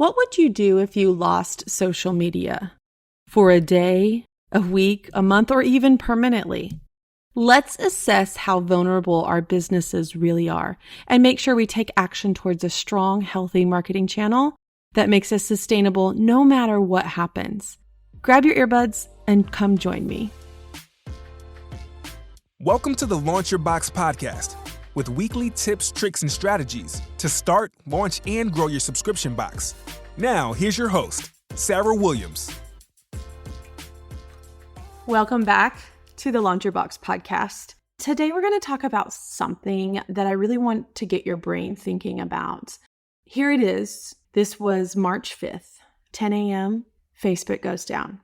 What would you do if you lost social media for a day, a week, a month, or even permanently? Let's assess how vulnerable our businesses really are and make sure we take action towards a strong, healthy marketing channel that makes us sustainable no matter what happens. Grab your earbuds and come join me. Welcome to the Launch Your Box podcast with weekly tips, tricks, and strategies to start, launch, and grow your subscription box. Now, here's your host, Sarah Williams. Welcome back to the Launch Your Box podcast. Today, we're going to talk about something that I really want to get your brain thinking about. Here it is. This was March 5th, 10 a.m., Facebook goes down.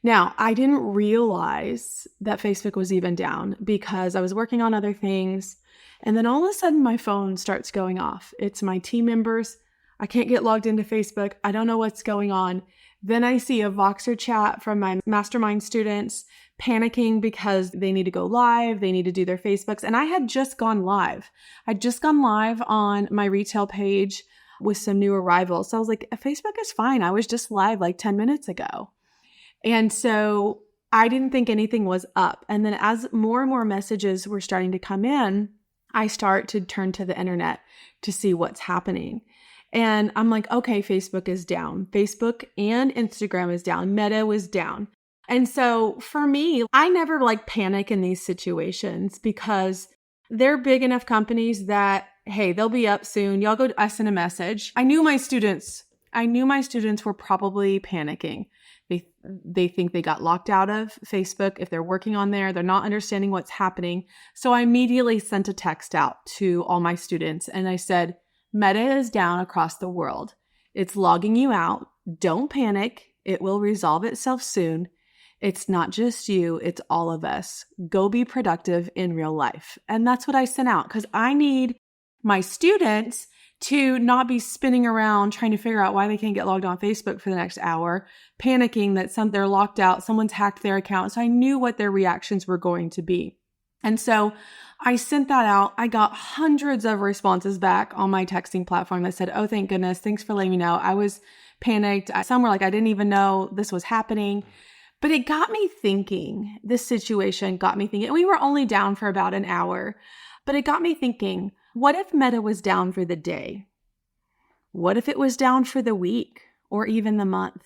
Now, I didn't realize that Facebook was even down because I was working on other things. And then all of a sudden, my phone starts going off. It's my team members. I can't get logged into Facebook. I don't know what's going on. Then I see a Voxer chat from my mastermind students panicking because they need to go live. They need to do their Facebooks. And I had just gone live. I'd just gone live on my retail page with some new arrivals. So I was like, Facebook is fine. I was just live like 10 minutes ago. And so I didn't think anything was up. And then as more and more messages were starting to come in, I start to turn to the internet to see what's happening. And I'm like, okay, Facebook is down. Facebook and Instagram is down. Meta was down. And so for me, I never panic in these situations because they're big enough companies that, hey, they'll be up soon. Y'all go send a message. I knew my students were probably panicking. They think they got locked out of Facebook. If they're working on there, they're not understanding what's happening. So I immediately sent a text out to all my students and I said, Meta is down across the world. It's logging you out. Don't panic. It will resolve itself soon. It's not just you, it's all of us. Go be productive in real life. And that's what I sent out because I need my students to not be spinning around trying to figure out why they can't get logged on Facebook for the next hour, panicking that they're locked out, someone's hacked their account. So I knew what their reactions were going to be. And so I sent that out. I got hundreds of responses back on my texting platform that said, oh, thank goodness. Thanks for letting me know. I was panicked. Some were like, I didn't even know this was happening. But it got me thinking. This situation got me thinking. We were only down for about an hour, but it got me thinking, what if Meta was down for the day? What if it was down for the week or even the month?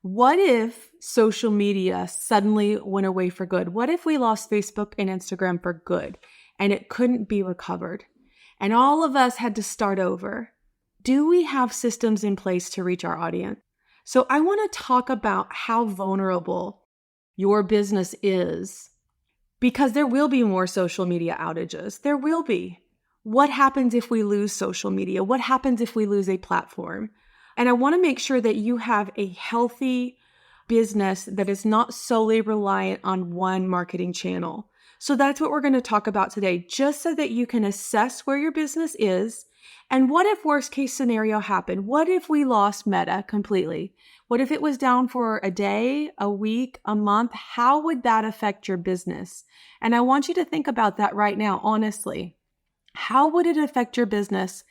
What if social media suddenly went away for good? What if we lost Facebook and Instagram for good and it couldn't be recovered and all of us had to start over? Do we have systems in place to reach our audience? So I want to talk about how vulnerable your business is because there will be more social media outages. There will be. What happens if we lose social media? What happens if we lose a platform? And I want to make sure that you have a healthy business that is not solely reliant on one marketing channel. So that's what we're going to talk about today, just so that you can assess where your business is. And what if worst case scenario happened? What if we lost Meta completely? What if it was down for a day, a week, a month? How would that affect your business? And I want you to think about that right now, honestly. How would it affect your business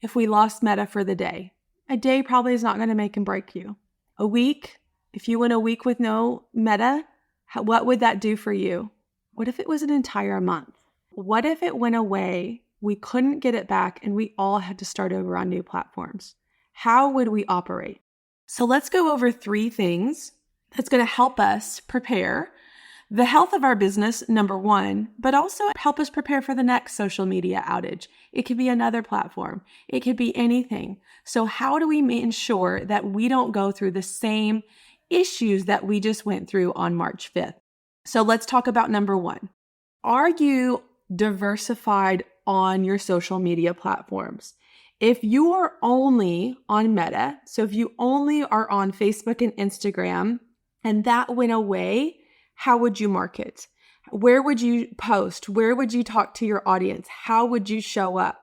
if we lost Meta for the day? A day probably is not going to make and break you. A week, if you went a week with no Meta, what would that do for you? What if it was an entire month? What if it went away, we couldn't get it back, and we all had to start over on new platforms? How would we operate? So let's go over 3 things that's going to help us prepare the health of our business, number 1, but also help us prepare for the next social media outage. It could be another platform. It could be anything. So how do we ensure that we don't go through the same issues that we just went through on March 5th? So let's talk about number 1. Are you diversified on your social media platforms? If you are only on Meta, so if you only are on Facebook and Instagram, and that went away, how would you market? Where would you post? Where would you talk to your audience? How would you show up?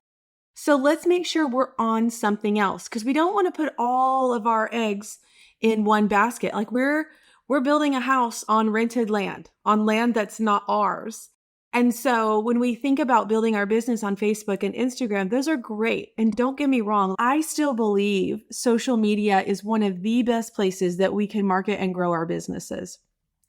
So let's make sure we're on something else because we don't want to put all of our eggs in one basket. Like we're building a house on rented land, on land that's not ours. And so when we think about building our business on Facebook and Instagram, those are great. And don't get me wrong, I still believe social media is one of the best places that we can market and grow our businesses.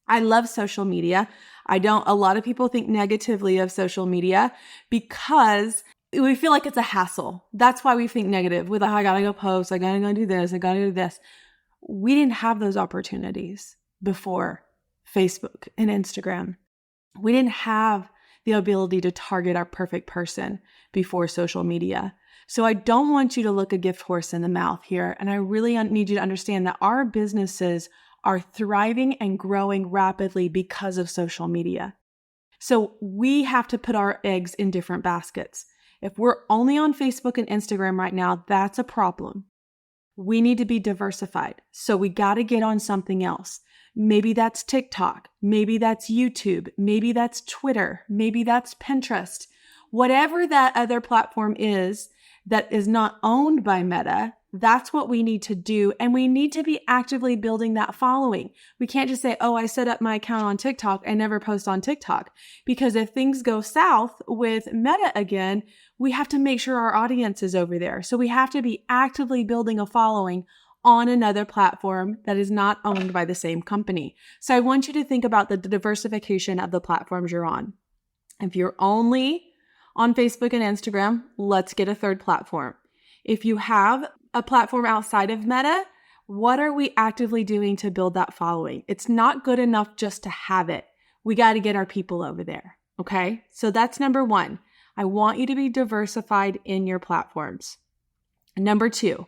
I love social media. A lot of people think negatively of social media because we feel like it's a hassle. That's why we think negative. With I gotta go post, I gotta go do this, I gotta do this. We didn't have those opportunities before Facebook and Instagram. We didn't have the ability to target our perfect person before social media. So I don't want you to look a gift horse in the mouth here. And I really need you to understand that our businesses are thriving and growing rapidly because of social media. So we have to put our eggs in different baskets. If we're only on Facebook and Instagram right now, that's a problem. We need to be diversified. So we got to get on something else. Maybe that's TikTok. Maybe that's YouTube. Maybe that's Twitter. Maybe that's Pinterest. Whatever that other platform is that is not owned by Meta, that's what we need to do. And we need to be actively building that following. We can't just say, oh, I set up my account on TikTok and never post on TikTok. Because if things go south with Meta again, we have to make sure our audience is over there. So we have to be actively building a following on another platform that is not owned by the same company. So I want you to think about the diversification of the platforms you're on. If you're only on Facebook and Instagram, let's get a third platform. If you have a platform outside of Meta, what are we actively doing to build that following? It's not good enough just to have it. We got to get our people over there. Okay. So that's number one. I want you to be diversified in your platforms. Number two,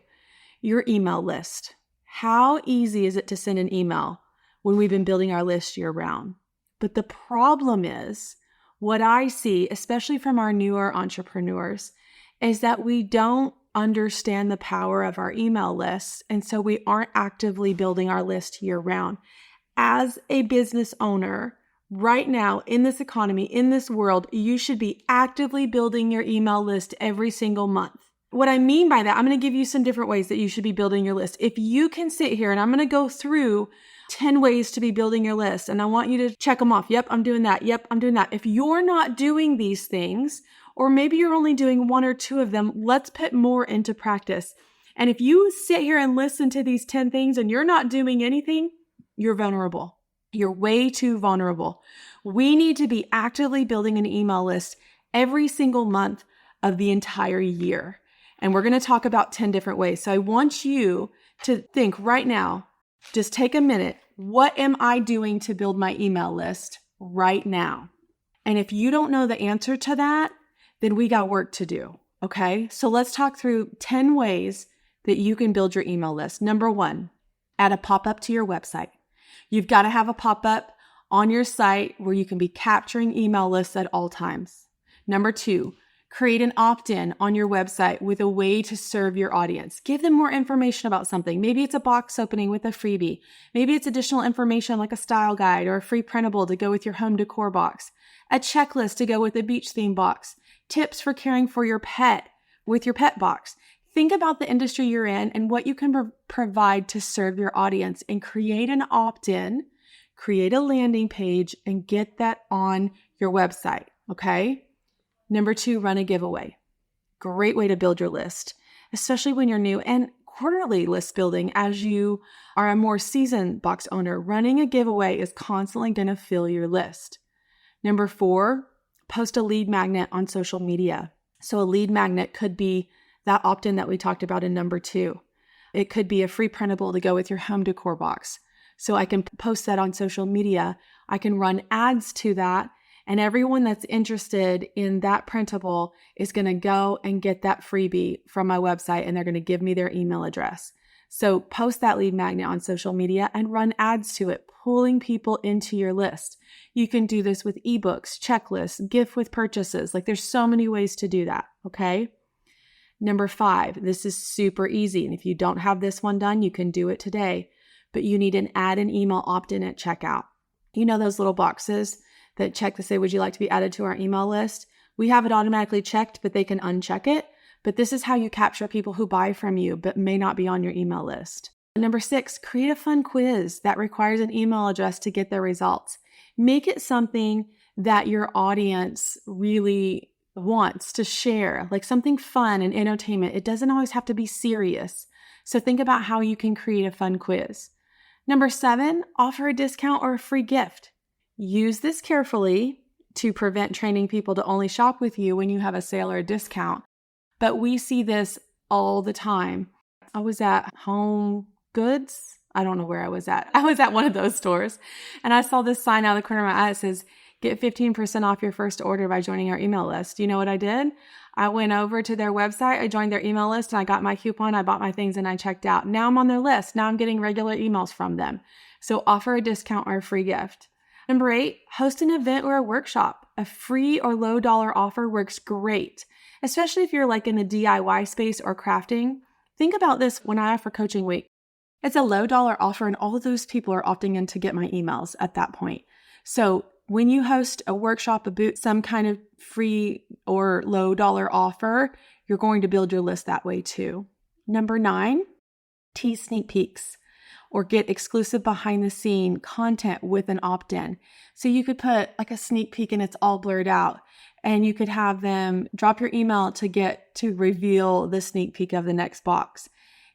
your email list. How easy is it to send an email when we've been building our list year round? But the problem is, what I see, especially from our newer entrepreneurs, is that we don't understand the power of our email lists. And so we aren't actively building our list year round. As a business owner, right now in this economy, in this world, you should be actively building your email list every single month. What I mean by that, I'm going to give you some different ways that you should be building your list. If you can sit here and I'm going to go through 10 ways to be building your list and I want you to check them off. Yep, I'm doing that. Yep, I'm doing that. If you're not doing these things, or maybe you're only doing one or two of them, let's put more into practice. And if you sit here and listen to these 10 things and you're not doing anything, you're vulnerable. You're way too vulnerable. We need to be actively building an email list every single month of the entire year. And we're going to talk about 10 different ways. So I want you to think right now, just take a minute. What am I doing to build my email list right now? And if you don't know the answer to that, then we got work to do. Okay. So let's talk through 10 ways that you can build your email list. Number one, add a pop-up to your website. You've got to have a pop-up on your site where you can be capturing email lists at all times. Number two, create an opt-in on your website with a way to serve your audience. Give them more information about something. Maybe it's a box opening with a freebie. Maybe it's additional information like a style guide or a free printable to go with your home decor box, a checklist to go with a beach theme box, tips for caring for your pet with your pet box. Think about the industry you're in and what you can provide to serve your audience and create an opt-in, create a landing page, and get that on your website. Okay. Number two, run a giveaway. Great way to build your list, especially when you're new, and quarterly list building as you are a more seasoned box owner. Running a giveaway is constantly going to fill your list. Number four, post a lead magnet on social media. So a lead magnet could be that opt-in that we talked about in number two. It could be a free printable to go with your home decor box. So I can post that on social media. I can run ads to that. And everyone that's interested in that printable is going to go and get that freebie from my website, and they're going to give me their email address. So post that lead magnet on social media and run ads to it, pulling people into your list. You can do this with ebooks, checklists, gift with purchases. Like there's so many ways to do that. Okay. Number five, this is super easy. And if you don't have this one done, you can do it today, but you need an add an email opt-in at checkout. You know, those little boxes that check to say, would you like to be added to our email list? We have it automatically checked, but they can uncheck it. But this is how you capture people who buy from you, but may not be on your email list. Number six, create a fun quiz that requires an email address to get their results. Make it something that your audience really wants to share, like something fun and entertainment. It doesn't always have to be serious. So think about how you can create a fun quiz. Number 7, offer a discount or a free gift. Use this carefully to prevent training people to only shop with you when you have a sale or a discount. But we see this all the time. I was at Home Goods. I don't know where I was at. I was at one of those stores, and I saw this sign out of the corner of my eye that says, get 15% off your first order by joining our email list. You know what I did? I went over to their website, I joined their email list, and I got my coupon, I bought my things, and I checked out. Now I'm on their list. Now I'm getting regular emails from them. So offer a discount or a free gift. Number 8, host an event or a workshop. A free or low dollar offer works great, especially if you're like in the DIY space or crafting. Think about this when I offer coaching week. It's a low dollar offer, and all of those people are opting in to get my emails at that point. So when you host a workshop, a boot, some kind of free or low dollar offer, you're going to build your list that way too. Number 9, tease sneak peeks or get exclusive behind the scene content with an opt-in. So you could put like a sneak peek and it's all blurred out, and you could have them drop your email to get to reveal the sneak peek of the next box.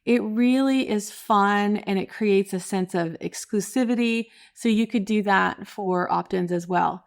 It really is fun and it creates a sense of exclusivity. So you could do that for opt-ins as well.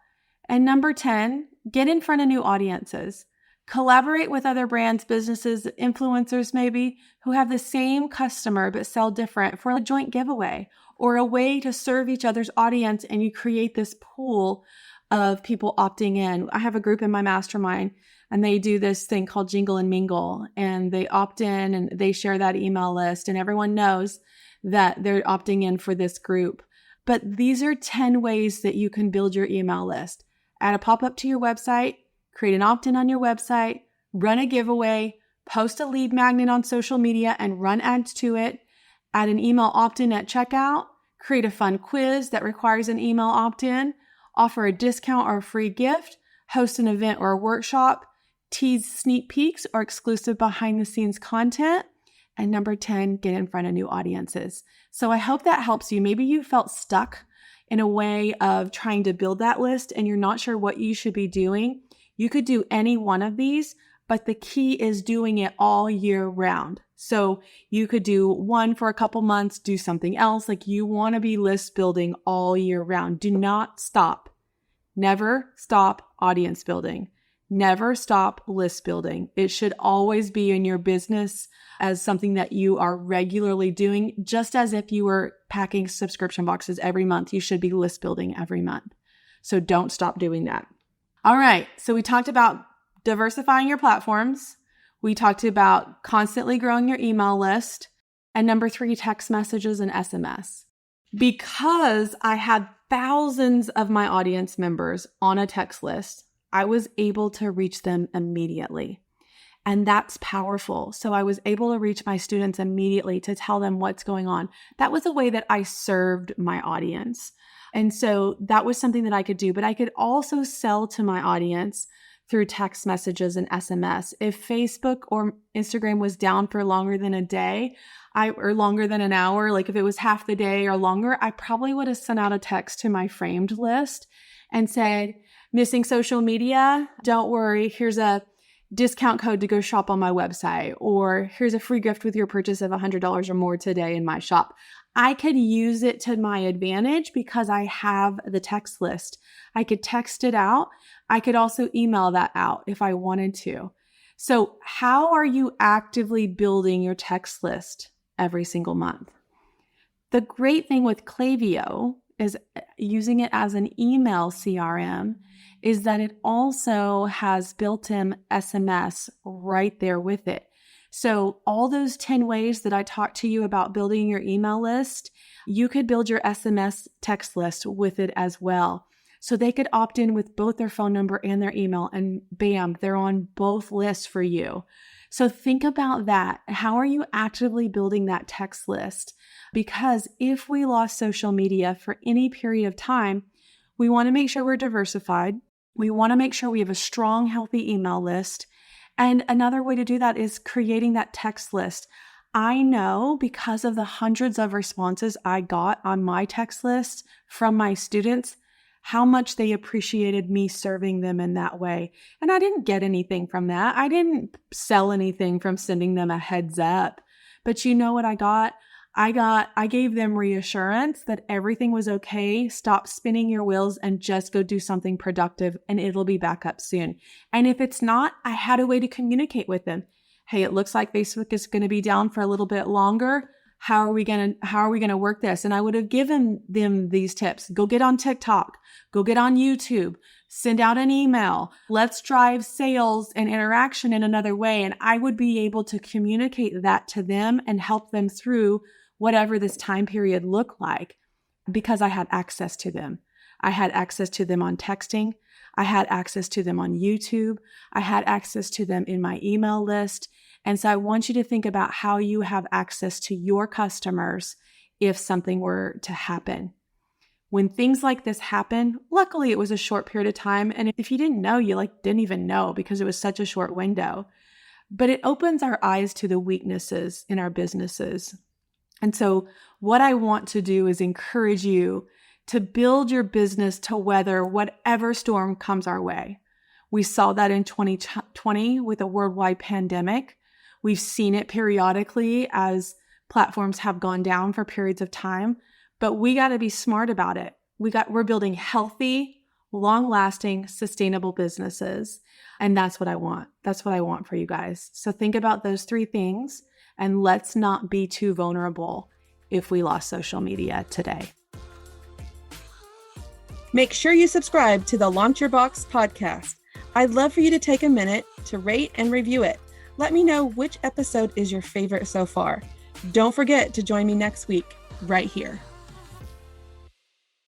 And number 10, get in front of new audiences. Collaborate with other brands, businesses, influencers maybe, who have the same customer but sell different for a joint giveaway or a way to serve each other's audience, and you create this pool of people opting in. I have a group in my mastermind, and they do this thing called Jingle and Mingle, and they opt in and they share that email list, and everyone knows that they're opting in for this group. But these are 10 ways that you can build your email list. Add a pop-up to your website, create an opt-in on your website, run a giveaway, post a lead magnet on social media and run ads to it, add an email opt-in at checkout, create a fun quiz that requires an email opt-in, offer a discount or a free gift, host an event or a workshop, tease sneak peeks or exclusive behind-the-scenes content, and number 10, get in front of new audiences. So I hope that helps you. Maybe you felt stuck in a way of trying to build that list and you're not sure what you should be doing. You could do any one of these, but the key is doing it all year round. So you could do one for a couple months, do something else. Like you want to be list building all year round. Do not stop. Never stop audience building. Never stop list building. It should always be in your business as something that you are regularly doing, just as if you were packing subscription boxes every month. You should be list building every month. So don't stop doing that. All right. So we talked about diversifying your platforms. We talked about constantly growing your email list. And number 3, text messages and SMS. Because I had thousands of my audience members on a text list, I was able to reach them immediately. And that's powerful. So I was able to reach my students immediately to tell them what's going on. That was a way that I served my audience. And so that was something that I could do, but I could also sell to my audience through text messages and SMS. If Facebook or Instagram was down for longer than a day, or longer than an hour, like if it was half the day or longer, I probably would have sent out a text to my framed list and said, missing social media? Don't worry, here's a discount code to go shop on my website, or here's a free gift with your purchase of $100 or more today in my shop. I could use it to my advantage because I have the text list. I could text it out. I could also email that out if I wanted to. So how are you actively building your text list every single month? The great thing with Klaviyo is using it as an email CRM is that it also has built-in SMS right there with it. So all those 10 ways that I talked to you about building your email list, you could build your SMS text list with it as well. So they could opt in with both their phone number and their email, and bam, they're on both lists for you. So think about that. How are you actively building that text list? Because if we lost social media for any period of time, we want to make sure we're diversified. We want to make sure we have a strong, healthy email list. And another way to do that is creating that text list. I know because of the hundreds of responses I got on my text list from my students, how much they appreciated me serving them in that way. And I didn't get anything from that. I didn't sell anything from sending them a heads up. But you know what I got? I gave them reassurance that everything was okay. Stop spinning your wheels and just go do something productive, and it'll be back up soon. And if it's not, I had a way to communicate with them. Hey, it looks like Facebook is going to be down for a little bit longer. How are we going to work this? And I would have given them these tips. Go get on TikTok, go get on YouTube, send out an email. Let's drive sales and interaction in another way. And I would be able to communicate that to them and help them through whatever this time period looked like, because I had access to them. I had access to them on texting. I had access to them on YouTube. I had access to them in my email list. And so I want you to think about how you have access to your customers if something were to happen. When things like this happen, luckily it was a short period of time. And if you didn't know, you didn't even know because it was such a short window. But it opens our eyes to the weaknesses in our businesses. And so what I want to do is encourage you to build your business to weather whatever storm comes our way. We saw that in 2020 with a worldwide pandemic. We've seen it periodically as platforms have gone down for periods of time, but we got to be smart about it. We're building healthy, long-lasting, sustainable businesses. And that's what I want. That's what I want for you guys. So think about those 3 things, and let's not be too vulnerable if we lost social media today. Make sure you subscribe to the Launch Your Box podcast. I'd love for you to take a minute to rate and review it. Let me know which episode is your favorite so far. Don't forget to join me next week, right here.